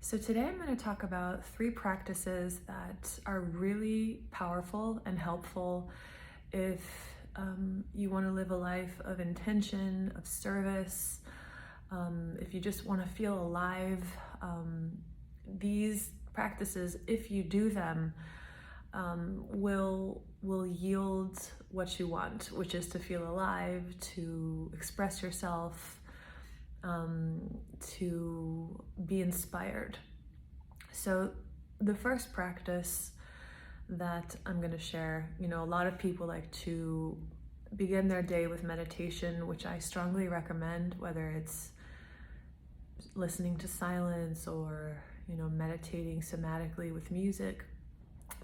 So today I'm going to talk about 3 practices that are really powerful and helpful if you want to live a life of intention, of service, if you just want to feel alive. These practices, if you do them, will yield what you want, which is to feel alive, to express yourself, to be inspired. So the first practice that I'm going to share, a lot of people like to begin their day with meditation, which I strongly recommend, whether it's listening to silence or, meditating somatically with music.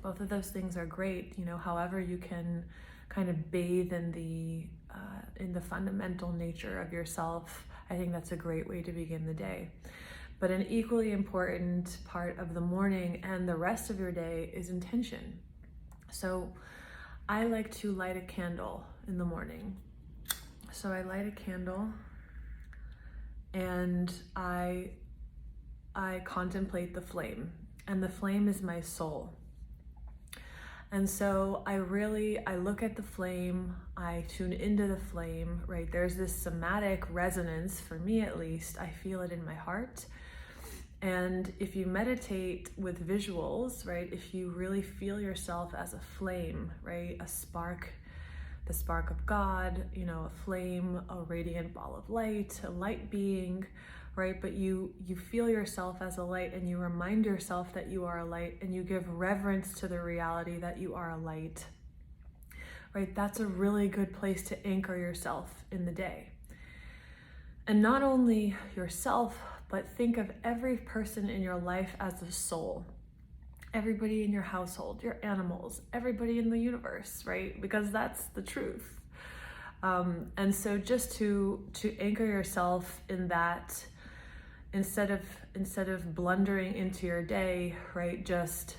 Both of those things are great, however you can kind of bathe in the fundamental nature of yourself. I think that's a great way to begin the day. But an equally important part of the morning and the rest of your day is intention. So I like to light a candle in the morning. So I light a candle and I contemplate the flame, and the flame is my soul. And so I look at the flame, I tune into the flame, right? There's this somatic resonance, for me at least, I feel it in my heart. And if you meditate with visuals, right, if you really feel yourself as a flame, right, a spark, the spark of God, a flame, a radiant ball of light, a light being, right? But you feel yourself as a light, and you remind yourself that you are a light, and you give reverence to the reality that you are a light, right? That's a really good place to anchor yourself in the day. And not only yourself, but think of every person in your life as a soul. Everybody in your household, your animals, everybody in the universe, right? Because that's the truth. And so just to anchor yourself in that, instead of blundering into your day, right, just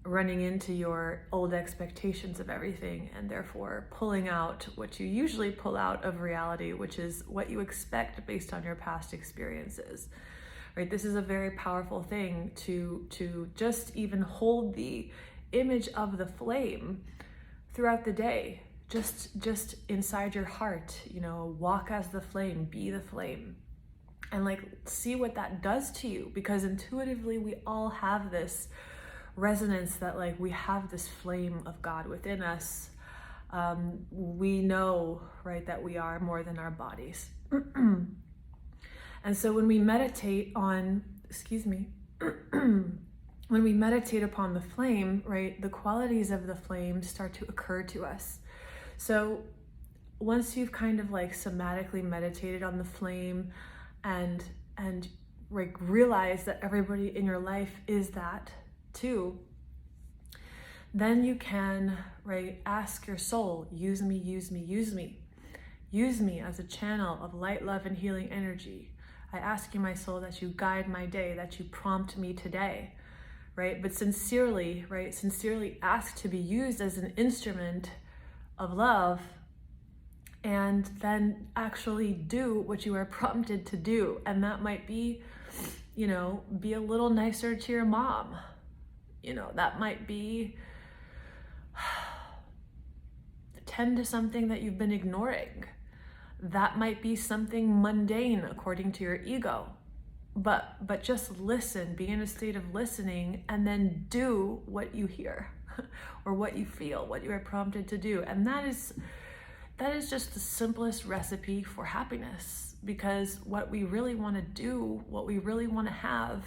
running into your old expectations of everything, and therefore pulling out what you usually pull out of reality, which is what you expect based on your past experiences, right? This is a very powerful thing to just even hold the image of the flame throughout the day, just inside your heart, walk as the flame, be the flame. And see what that does to you, because intuitively we all have this resonance that we have this flame of God within us. We know, right, that we are more than our bodies. And so when we meditate on, when we meditate upon the flame, right, the qualities of the flame start to occur to us. So once you've kind of somatically meditated on the flame, and realize that everybody in your life is that too, then you can, right, ask your soul, use me, use me, use me. Use me as a channel of light, love, and healing energy. I ask you, my soul, that you guide my day, that you prompt me today, right? But sincerely, right, sincerely ask to be used as an instrument of love, and then actually do what you are prompted to do. And that might be, be a little nicer to your mom. That might be tend to something that you've been ignoring. That might be something mundane according to your ego. But just listen, be in a state of listening, and then do what you hear or what you feel, what you are prompted to do. And that is just the simplest recipe for happiness, because what we really want to do, what we really want to have,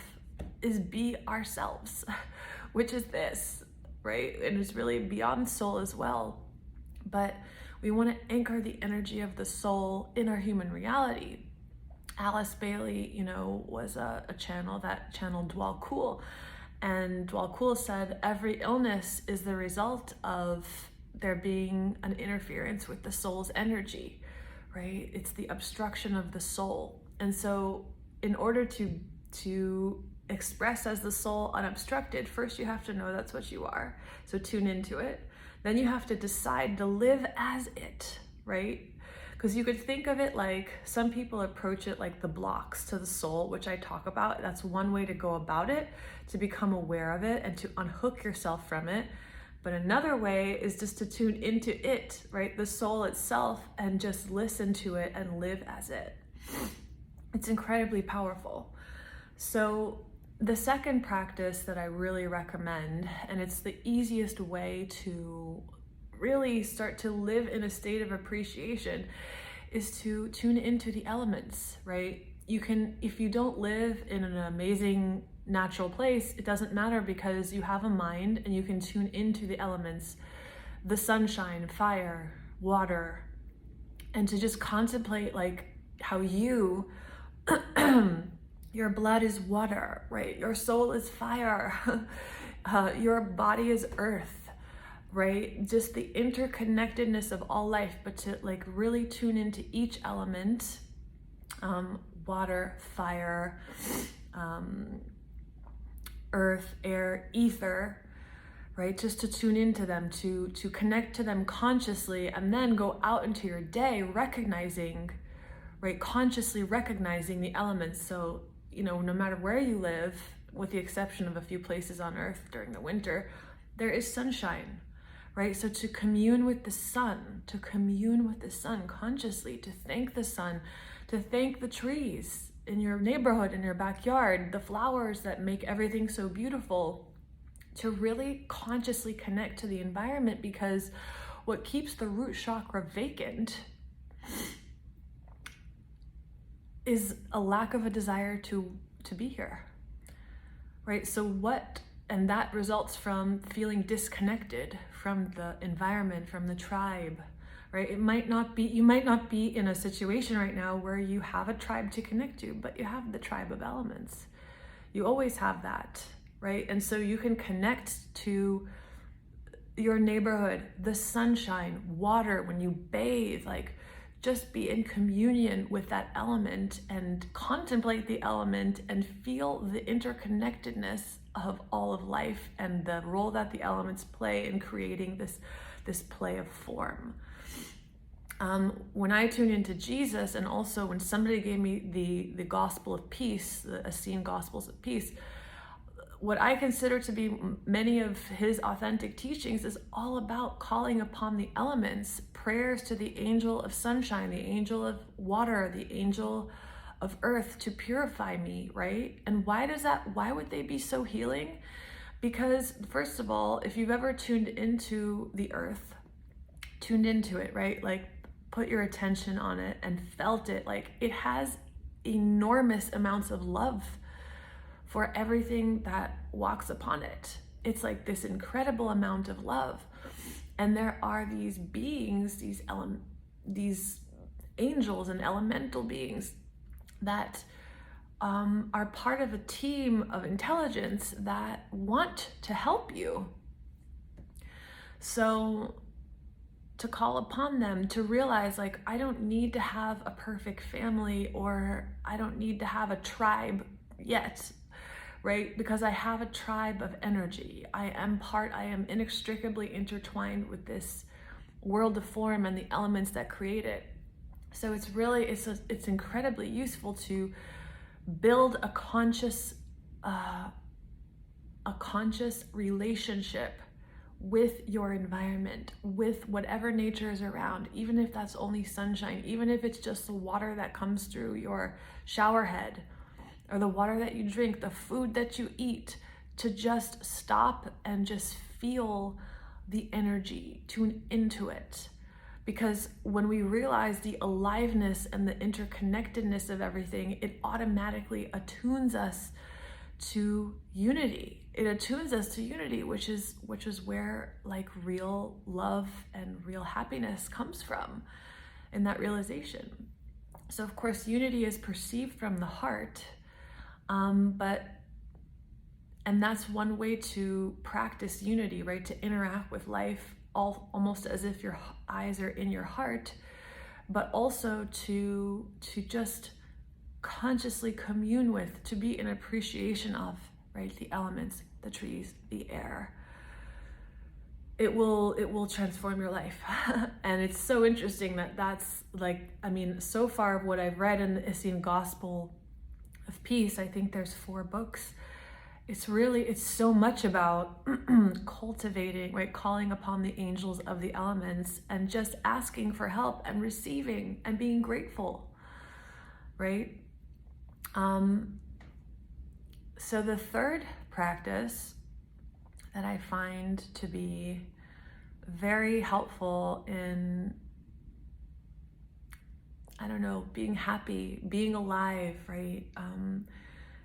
is be ourselves, which is this, right? And it's really beyond soul as well. But we want to anchor the energy of the soul in our human reality. Alice Bailey, was a channel that channeled Dwal Kul. And Dwal Kul said every illness is the result of there being an interference with the soul's energy, right? It's the obstruction of the soul. And so in order to express as the soul unobstructed, first you have to know that's what you are. So tune into it. Then you have to decide to live as it, right? Because you could think of it like, some people approach it like the blocks to the soul, which I talk about. That's one way to go about it, to become aware of it and to unhook yourself from it. But another way is just to tune into it, right? The soul itself, and just listen to it and live as it. It's incredibly powerful. So the second practice that I really recommend, and it's the easiest way to really start to live in a state of appreciation, is to tune into the elements, right? You can, if you don't live in an amazing natural place, it doesn't matter, because you have a mind and you can tune into the elements, the sunshine, fire, water, and to just contemplate like how you your blood is water, right? Your soul is fire. Your body is earth, right? Just the interconnectedness of all life, but to like really tune into each element, water, fire, earth, air, ether, right? Just to tune into them, to connect to them consciously, and then go out into your day recognizing, right? Consciously recognizing the elements. So, you know, no matter where you live, with the exception of a few places on earth during the winter, there is sunshine, right? So to commune with the sun, consciously, to thank the sun, to thank the trees in your neighborhood, in your backyard, the flowers that make everything so beautiful, to really consciously connect to the environment, because what keeps the root chakra vacant is a lack of a desire to be here, right? So and that results from feeling disconnected from the environment, from the tribe, right? You might not be in a situation right now where you have a tribe to connect to, but you have the tribe of elements. You always have that, right? And so you can connect to your neighborhood, the sunshine, water, when you bathe, like just be in communion with that element and contemplate the element and feel the interconnectedness of all of life and the role that the elements play in creating this play of form. When I tune into Jesus, and also when somebody gave me the gospel of peace, the Essene Gospels of Peace, what I consider to be many of his authentic teachings is all about calling upon the elements, prayers to the angel of sunshine, the angel of water, the angel of earth to purify me, right? And why would they be so healing? Because first of all, if you've ever tuned into the earth, tuned into it, right? Like put your attention on it and felt it, like it has enormous amounts of love for everything that walks upon it. It's like this incredible amount of love. And there are these beings, these angels and elemental beings that are part of a team of intelligence that want to help you. So to call upon them, to realize like, I don't need to have a perfect family, or I don't need to have a tribe yet, right? Because I have a tribe of energy. I am inextricably intertwined with this world of form and the elements that create it. So it's incredibly useful to build a conscious relationship with your environment, with whatever nature is around, even if that's only sunshine, even if it's just the water that comes through your shower head, or the water that you drink, the food that you eat, to just stop and just feel the energy, tune into it. Because when we realize the aliveness and the interconnectedness of everything, it automatically attunes us to unity. It attunes us to unity, which is where like real love and real happiness comes from, in that realization. So of course, unity is perceived from the heart, and that's one way to practice unity, right? To interact with life almost as if your eyes are in your heart, but also to just consciously commune with, to be in appreciation of, right? The elements, the trees, the air. it will transform your life. And it's so interesting that that's like, I mean, so far what I've read in the Essene Gospel of Peace, I think there's 4 books. It's so much about cultivating, right? Calling upon the angels of the elements and just asking for help and receiving and being grateful, right? So the third practice that I find to be very helpful in, I don't know, being happy, being alive, right?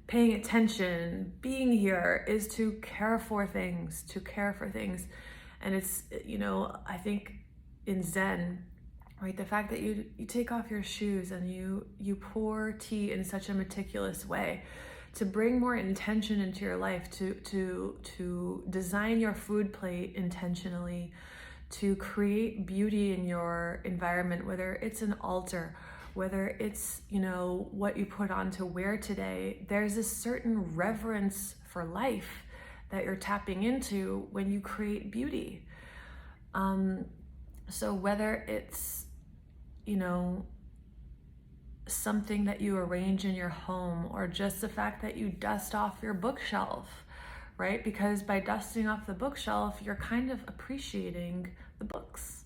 Paying attention, being here, is to care for things, And it's, I think in Zen, right, the fact that you take off your shoes and you pour tea in such a meticulous way, to bring more intention into your life, to design your food plate intentionally, to create beauty in your environment, whether it's an altar, whether it's, what you put on to wear today. There's a certain reverence for life that you're tapping into when you create beauty. So whether it's, something that you arrange in your home, or just the fact that you dust off your bookshelf, right? Because by dusting off the bookshelf, you're kind of appreciating the books,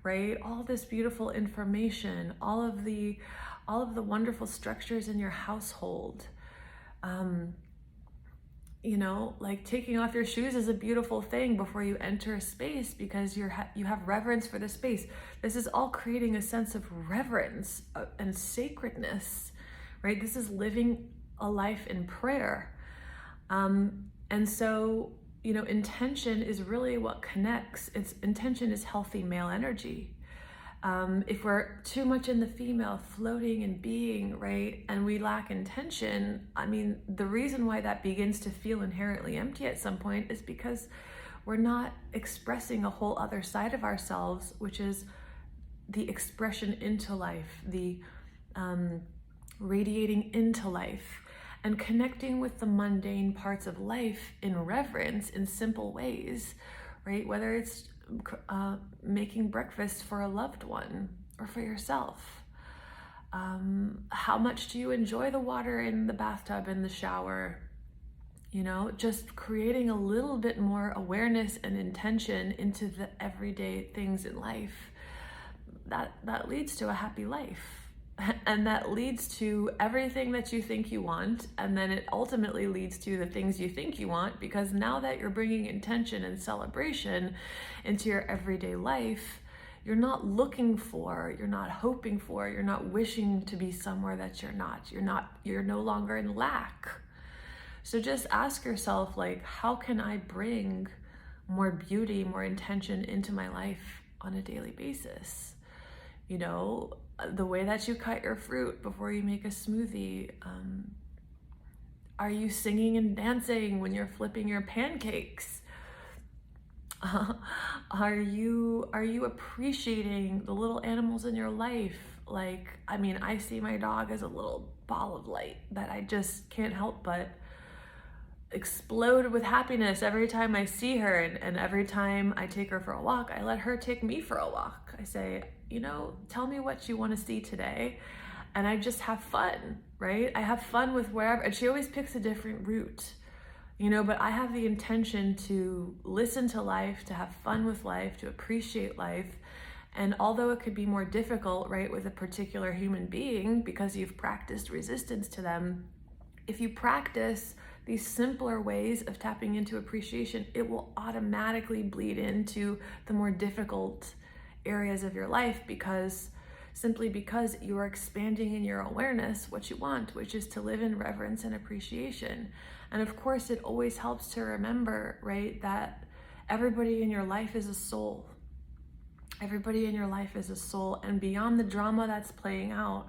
right? All this beautiful information, all of the wonderful structures in your household. Like taking off your shoes is a beautiful thing before you enter a space, because you have reverence for the space. This is all creating a sense of reverence and sacredness, right? This is living a life in prayer. And so, intention is really what connects. Intention is healthy male energy. If we're too much in the female, floating and being, right, and we lack intention, I mean, the reason why that begins to feel inherently empty at some point is because we're not expressing a whole other side of ourselves, which is the expression into life, the radiating into life, and connecting with the mundane parts of life in reverence, in simple ways, right? Whether it's making breakfast for a loved one or for yourself. How much do you enjoy the water in the bathtub, in the shower? Just creating a little bit more awareness and intention into the everyday things in life. That leads to a happy life. And that leads to everything that you think you want, and then it ultimately leads to the things you think you want, because now that you're bringing intention and celebration into your everyday life, you're not looking for, you're not hoping for, you're not wishing to be somewhere that you're not. You're no longer in lack. So just ask yourself, like, how can I bring more beauty, more intention into my life on a daily basis? The way that you cut your fruit before you make a smoothie. Are you singing and dancing when you're flipping your pancakes? Are you appreciating the little animals in your life? Like, I mean, I see my dog as a little ball of light that I just can't help but explode with happiness every time I see her, and every time I take her for a walk, I let her take me for a walk. I say, tell me what you want to see today, and I just have fun, right? I have fun with wherever, and she always picks a different route, but I have the intention to listen to life, to have fun with life, to appreciate life. And although it could be more difficult, right, with a particular human being, because you've practiced resistance to them, if you practice these simpler ways of tapping into appreciation, it will automatically bleed into the more difficult areas of your life, because you are expanding in your awareness what you want, which is to live in reverence and appreciation. And of course, it always helps to remember, right, that everybody in your life is a soul. Everybody in your life is a soul, and beyond the drama that's playing out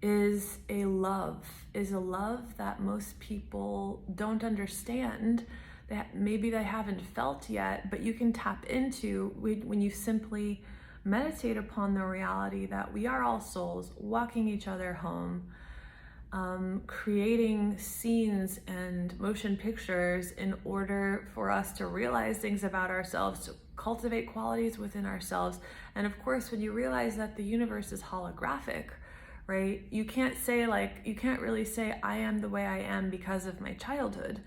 is a love that most people don't understand, that maybe they haven't felt yet, but you can tap into when you simply meditate upon the reality that we are all souls walking each other home, creating scenes and motion pictures in order for us to realize things about ourselves, to cultivate qualities within ourselves. And of course, when you realize that the universe is holographic, right? You can't really say, I am the way I am because of my childhood.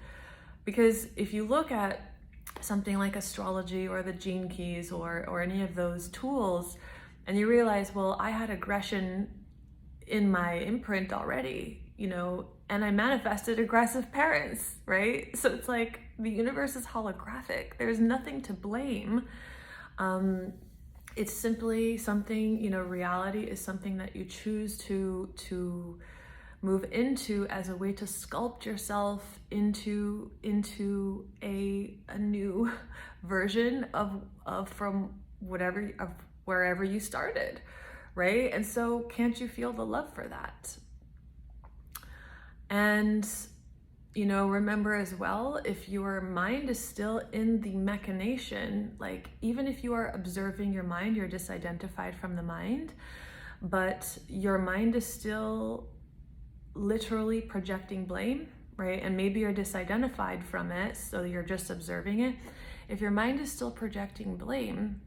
Because if you look at something like astrology or the gene keys or any of those tools, and you realize, well, I had aggression in my imprint already, and I manifested aggressive parents, right? So it's like the universe is holographic. There's nothing to blame. It's simply something, reality is something that you choose to move into as a way to sculpt yourself into a new version of wherever you started, right? And so can't you feel the love for that? And remember as well, if your mind is still in the machination, like even if you are observing your mind, you're disidentified from the mind, but your mind is still literally projecting blame, right? And maybe you're disidentified from it, so you're just observing it. If your mind is still projecting blame,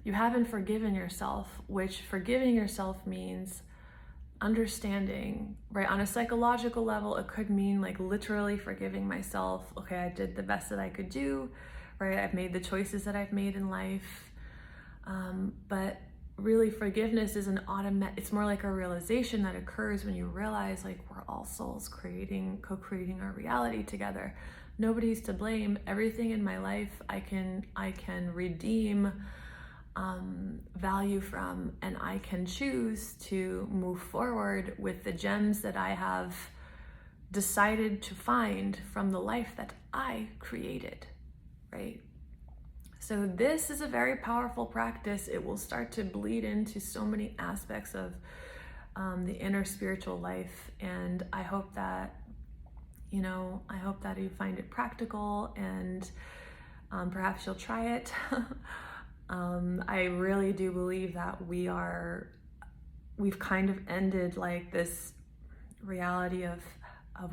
you haven't forgiven yourself, which forgiving yourself means understanding, right? On a psychological level, it could mean like literally forgiving myself. Okay, I did the best that I could do, right? I've made the choices that I've made in life. But really, forgiveness is it's more like a realization that occurs when you realize like we're all souls co-creating our reality together. Nobody's to blame. Everything in my life I can redeem value from, and I can choose to move forward with the gems that I have decided to find from the life that I created, right? So this is a very powerful practice. It will start to bleed into so many aspects of the inner spiritual life, and I hope that you find it practical, and perhaps you'll try it. I really do believe that we've kind of ended like this reality of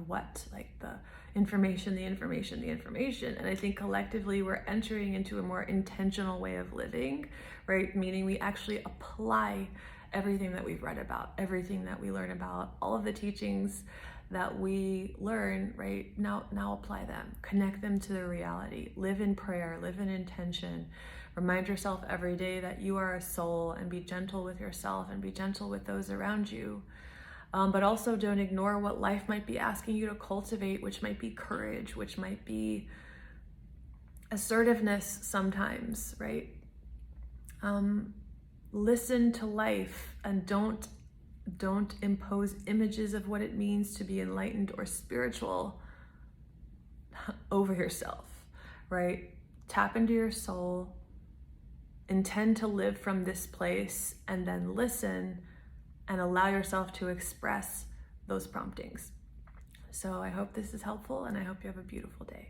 what, like the information. And I think collectively we're entering into a more intentional way of living, right? Meaning we actually apply everything that we've read about, everything that we learn about, all of the teachings that we learn, right? Now apply them, connect them to the reality, live in prayer, live in intention. Remind yourself every day that you are a soul, and be gentle with yourself and be gentle with those around you. But also don't ignore what life might be asking you to cultivate, which might be courage, which might be assertiveness sometimes, right? Listen to life, and don't impose images of what it means to be enlightened or spiritual over yourself, right? Tap into your soul, intend to live from this place, and then listen and allow yourself to express those promptings. So I hope this is helpful, and I hope you have a beautiful day.